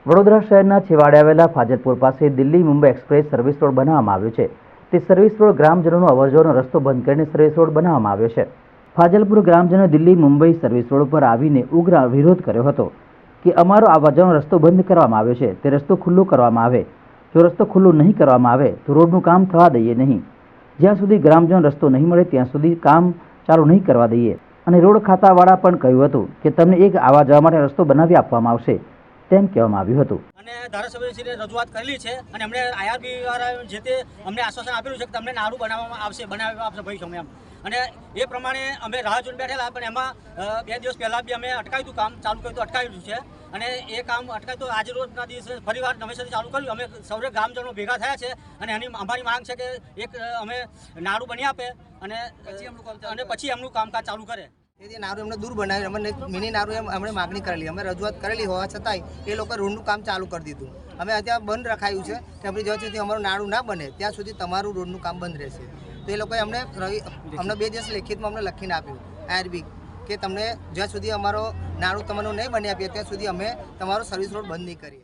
વડોદરા શહેરના છેવાડે આવેલા ફાજલપુર પાસે Delhi Mumbai express service road બનાવવામાં આવ્યો છે. તે સર્વિસ રોડ ગ્રામજનોનો અવરજવરનો રસ્તો બંધ કરીને સર્વિસ રોડ બનાવવામાં આવ્યો છે. ફાજલપુર ગ્રામજનોએ દિલ્હી મુંબઈ સર્વિસ રોડ પર આવીને ઉગ્ર વિરોધ કર્યો હતો કે અમારો આવવા જવાનો રસ્તો બંધ કરવામાં આવ્યો છે, તે રસ્તો ખુલ્લો કરવામાં આવે. જો રસ્તો ખુલ્લો નહીં કરવામાં આવે તો રોડનું કામ થવા દઈએ નહીં. જ્યાં સુધી ગ્રામજનો રસ્તો નહીં મળે ત્યાં સુધી કામ ચાલુ નહીં કરવા દઈએ. અને રોડ ખાતાવાળા પણ કહ્યું હતું કે તમને એક આવવા જવા માટે રસ્તો બનાવી આપવામાં આવશે તેમ કહેવામાં આવ્યું હતું. અને ધારાસભ્યશ્રીને રજૂઆત કરેલી છે અને અમને આઈઆરબી વાળા જે તે અમને આશ્વાસન આપેલું છે કે તમને નાડું બનાવવામાં આવશે, બનાવી આપશે ભવિષ્યમાં એમ. અને એ પ્રમાણે અમે રાહ જોઈને બેઠેલા, પણ એમાં 2 દિવસ પહેલાં બી અમે અટકાવ્યું હતું, કામ ચાલુ કર્યું હતું, અટકાવ્યું છે. અને એ કામ અટકાય તો આજે રોજના દિવસે ફરીવાર નવેસરથી ચાલુ કર્યું. અમે સૌરે ગ્રામજનો ભેગા થયા છે અને એની અમારી માંગ છે કે એક અમે નાડું બની આપે અને પછી એમનું કામકાજ ચાલુ કરે. તેથી નારું એમને દૂર બનાવ્યું, અમે મિની નારું એમણે માગણી કરેલી, અમે રજૂઆત કરેલી હોવા છતાંય એ લોકોએ રોડનું કામ ચાલુ કરી દીધું. અમે અત્યારે બંધ રખાયું છે કે આપણે જ્યાં સુધી અમારું નાડું ના બને ત્યાં સુધી તમારું રોડનું કામ બંધ રહેશે. તો એ લોકોએ અમને 2 દિવસ લેખિતમાં અમને લખીને આપ્યું આઈઆરબી કે તમને જ્યાં સુધી અમારો નાડું તમને નહીં બની આપીએ ત્યાં સુધી અમે તમારો સર્વિસ રોડ બંધ નહીં કરીએ.